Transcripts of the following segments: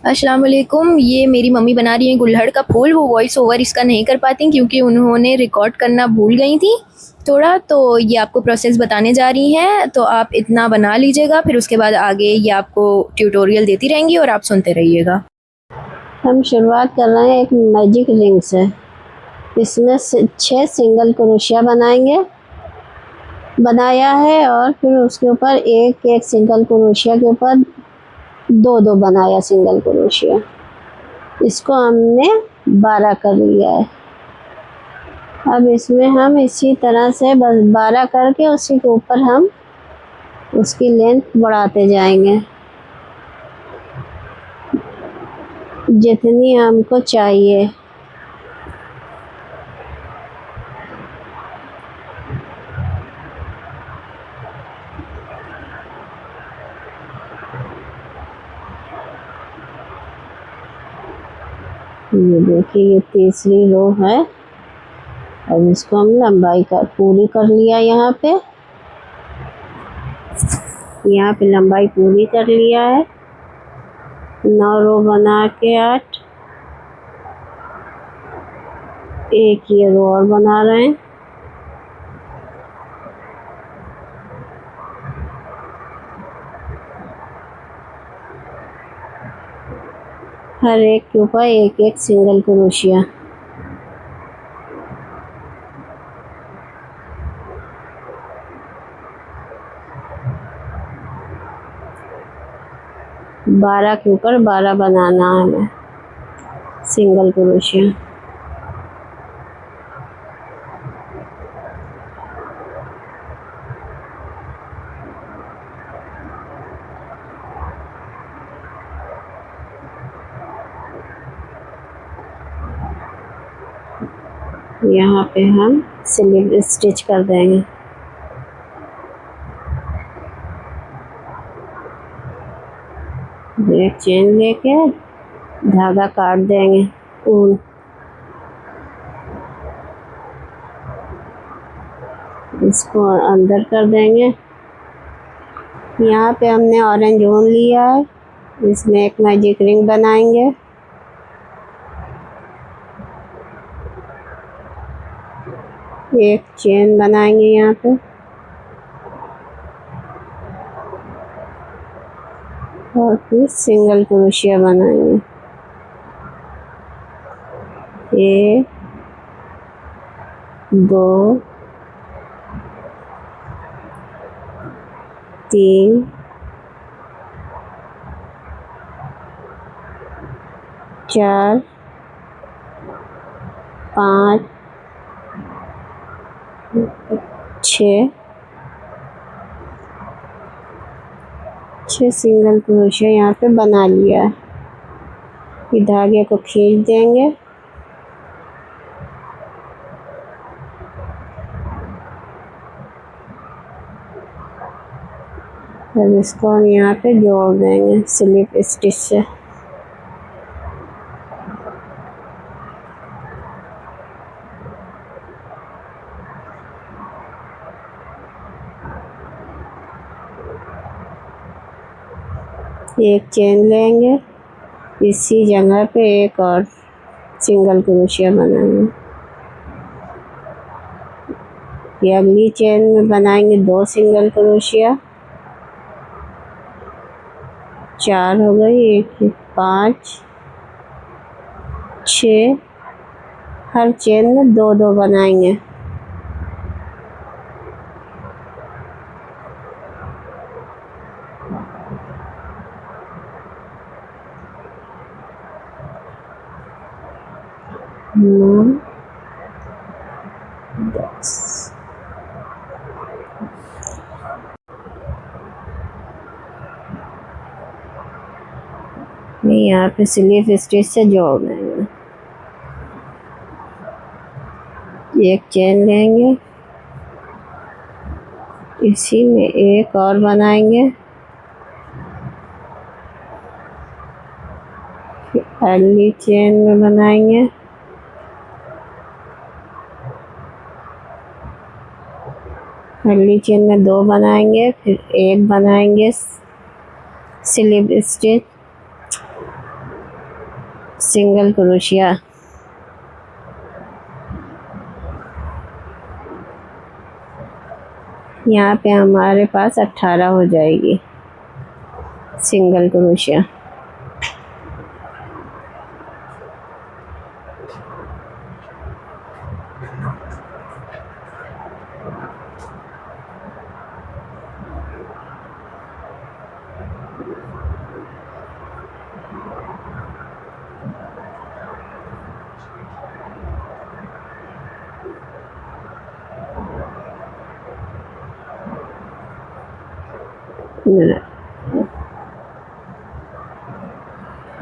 अस्सलाम वालेकुम। ये मेरी मम्मी बना रही हैं गुल्हड़ का फूल। वो वॉइस ओवर इसका नहीं कर पाती क्योंकि उन्होंने रिकॉर्ड करना भूल गई थी थोड़ा। तो ये आपको प्रोसेस बताने जा रही हैं, तो आप इतना बना लीजिएगा, फिर उसके बाद आगे ये आपको ट्यूटोरियल देती रहेंगी और आप सुनते रहिएगा। हम शुरुआत कर रहे हैं एक मैजिक रिंग से। इसमें 6 सिंगल क्रोशिया बनाया है और फिर उसके ऊपर एक एक सिंगल क्रोशिया के ऊपर दो दो बनाया सिंगल क्रोशिया। इसको हमने 12 कर लिया है। अब इसमें हम इसी तरह से बस 12 करके उसी के ऊपर हम उसकी लेंथ बढ़ाते जाएंगे जितनी हमको चाहिए। ये देखिए, ये तीसरी रो है। अब इसको हम लंबाई का पूरी कर लिया। यहाँ पे लंबाई पूरी कर लिया है। 9 रो बना के 8, एक ये रो और बना रहे हैं। हर एक के ऊपर एक एक सिंगल क्रोशिया। बारह के ऊपर 12 बनाना है हमें सिंगल क्रोशिया। यहाँ पे हम स्लिप स्टिच कर देंगे। एक चेन लेके धागा काट देंगे ऊन। इसको अंदर कर देंगे। यहाँ पे हमने ऑरेंज ऊन लिया है। इसमें एक मैजिक रिंग बनाएंगे। एक चेन बनाएंगे यहाँ पे और फिर सिंगल क्रोशिया बनाएंगे। 1 2 3 4 5 6 सिंगल क्रोशिया यहाँ पे बना लिया है। ये धागे को खींच देंगे। अब इसको हम यहाँ पे जोड़ देंगे स्लिप स्टिच से। एक चेन लेंगे, इसी जगह पे एक और सिंगल क्रोशिया बनाएंगे। ये अगली चेन में बनाएंगे 2 सिंगल क्रोशिया। 4 हो गई, 1 5 6। हर चेन में 2 2 बनाएंगे। यहाँ पे स्लिप स्टिच से जोड़ देंगे। एक चेन लेंगे, इसी में एक और बनाएंगे। फिर अगली चेन में बनाएंगे। अगली चेन में 2 बनाएंगे, फिर एक बनाएंगे स्लिप स्टिच। Single crochet. यहाँ पे हमारे पास 18 हो जाएगी सिंगल क्रोशिया।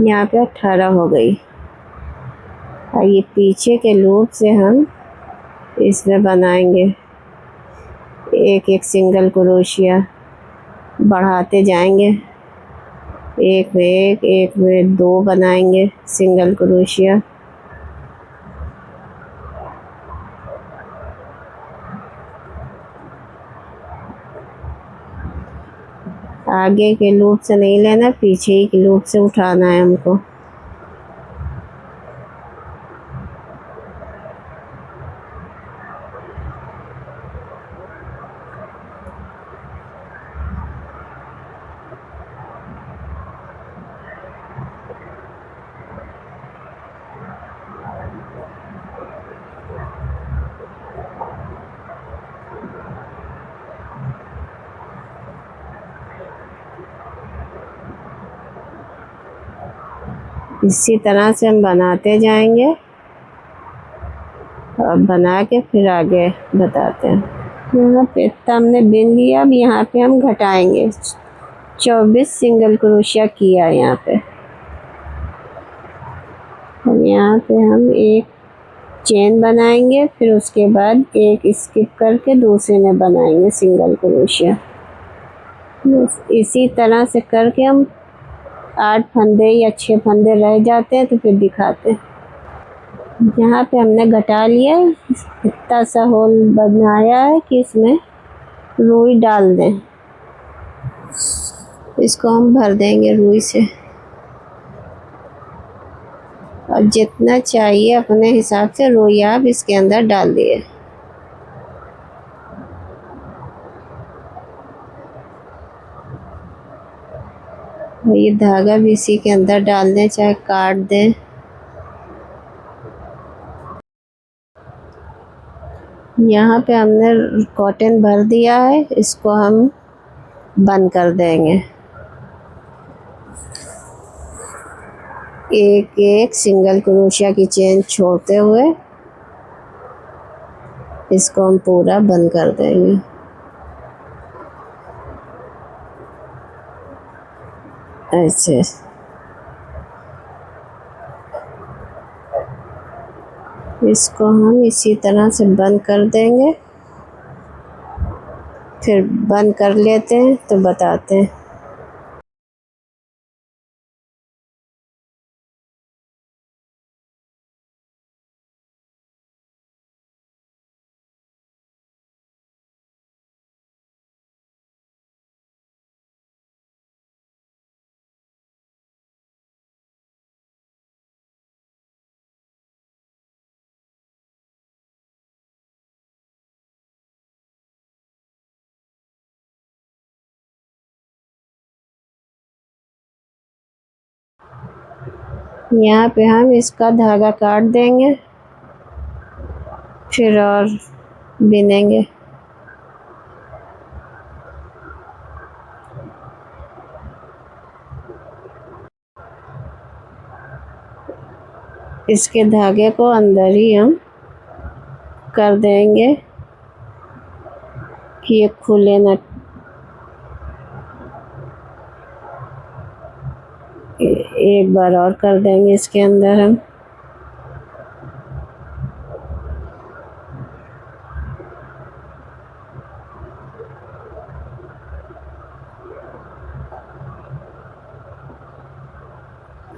यहाँ पे 18 हो गई। और ये पीछे के लूप से हम इसमें बनाएंगे एक एक सिंगल क्रोशिया, बढ़ाते जाएंगे। एक में एक में 2 बनाएंगे सिंगल क्रोशिया। आगे के लूप से नहीं लेना, पीछे ही के लूप से उठाना है हमको। इसी तरह से हम बनाते जाएंगे और बना के फिर आगे बताते हैं। यहाँ पे इतना हमने बिन लिया। अब यहाँ पे हम घटाएंगे। 24 सिंगल क्रोशिया किया यहाँ पे। और यहाँ पे हम एक चेन बनाएंगे, फिर उसके बाद एक स्किप करके दूसरे में बनाएंगे सिंगल क्रोशिया। इसी तरह से करके हम 8 फंदे या 6 फंदे रह जाते हैं तो फिर दिखाते हैं। यहाँ पे हमने घटा लिया, इतना सा होल बनाया है कि इसमें रुई डाल दें। इसको हम भर देंगे रुई से, और जितना चाहिए अपने हिसाब से रुई आप इसके अंदर डाल दिए। और ये धागा भी इसी के अंदर डाल दें, चाहे काट दें। यहाँ पे हमने कॉटन भर दिया है, इसको हम बंद कर देंगे। एक एक सिंगल क्रोशिया की चेन छोड़ते हुए इसको हम पूरा बंद कर देंगे। ऐसे इसको हम इसी तरह से बंद कर देंगे। फिर बंद कर लेते हैं तो बताते हैं। यहाँ पे हम इसका धागा काट देंगे, फिर और बिनेंगे। इसके धागे को अंदर ही हम कर देंगे कि ये खुले न। एक बार और कर देंगे इसके अंदर हम।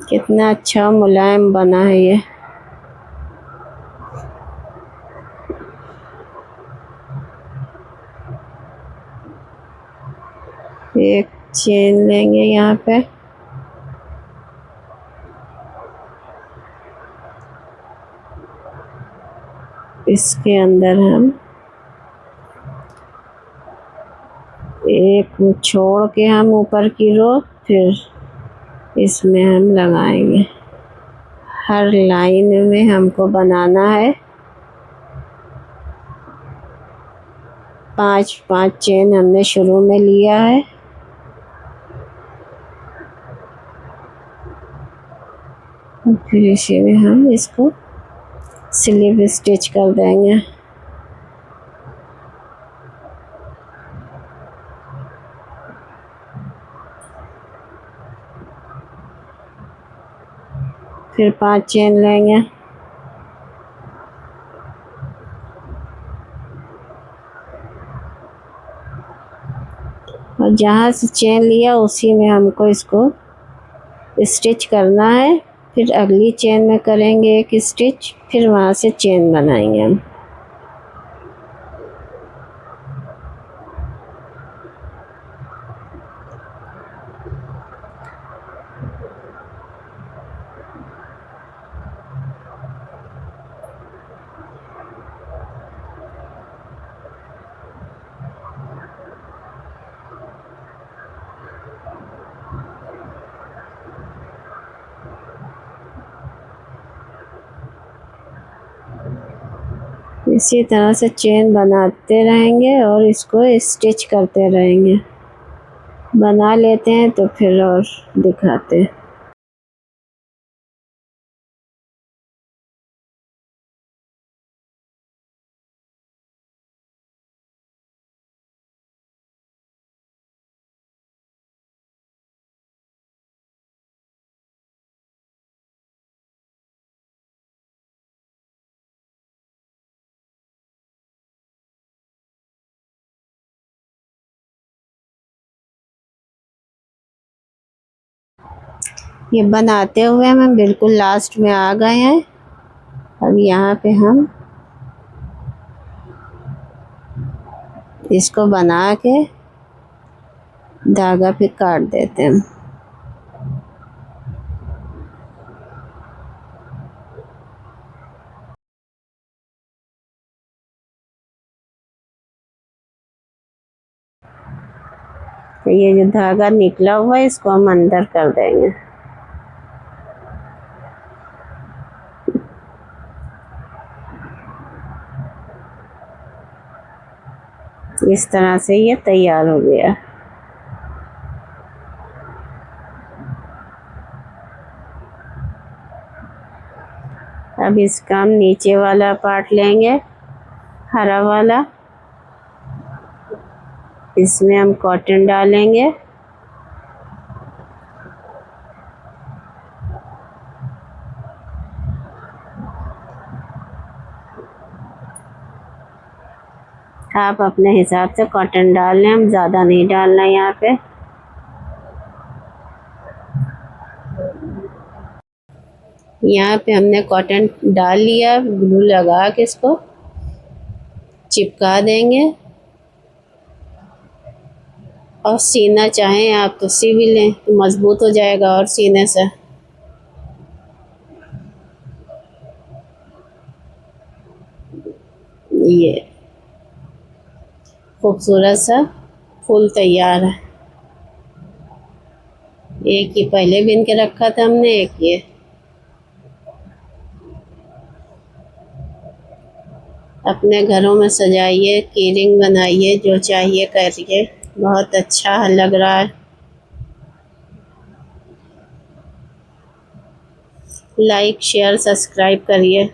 कितना अच्छा मुलायम बना है ये। एक चेन लेंगे यहाँ पे, इसके अंदर हम एक छोड़ के हम ऊपर की रो फिर इसमें हम लगाएंगे। हर लाइन में हमको बनाना है 5-5 चेन हमने शुरू में लिया है। फिर इसी में हम इसको स्लिप स्टिच कर देंगे। फिर 5 चेन लेंगे। और जहाँ से चेन लिया उसी में हमको इसको स्टिच करना है। फिर अगली चेन में करेंगे एक स्टिच, फिर वहाँ से चेन बनाएंगे हम। इसी तरह से चेन बनाते रहेंगे और इसको स्टिच करते रहेंगे। बना लेते हैं तो फिर और दिखाते हैं। ये बनाते हुए हम बिल्कुल लास्ट में आ गए हैं। अब यहाँ पे हम इसको बना के धागा फिर काट देते हैं। तो ये जो धागा निकला हुआ है इसको हम अंदर कर देंगे। इस तरह से ये तैयार हो गया। अब इसका हम नीचे वाला पार्ट लेंगे, हरा वाला। इसमें हम कॉटन डालेंगे। आप अपने हिसाब से कॉटन डाल लें, हम ज़्यादा नहीं डालना है यहाँ पे। यहाँ पे हमने कॉटन डाल लिया, ग्लू लगा के इसको चिपका देंगे। और सीना चाहें आप तो सी भी लें तो मज़बूत हो जाएगा और सीने से। ये खूबसूरत सा फूल तैयार है। एक ही पहले बिन के रखा था हमने, एक ये। अपने घरों में सजाइए, कीरिंग बनाइए, जो चाहिए करिए। बहुत अच्छा लग रहा है। लाइक शेयर सब्सक्राइब करिए।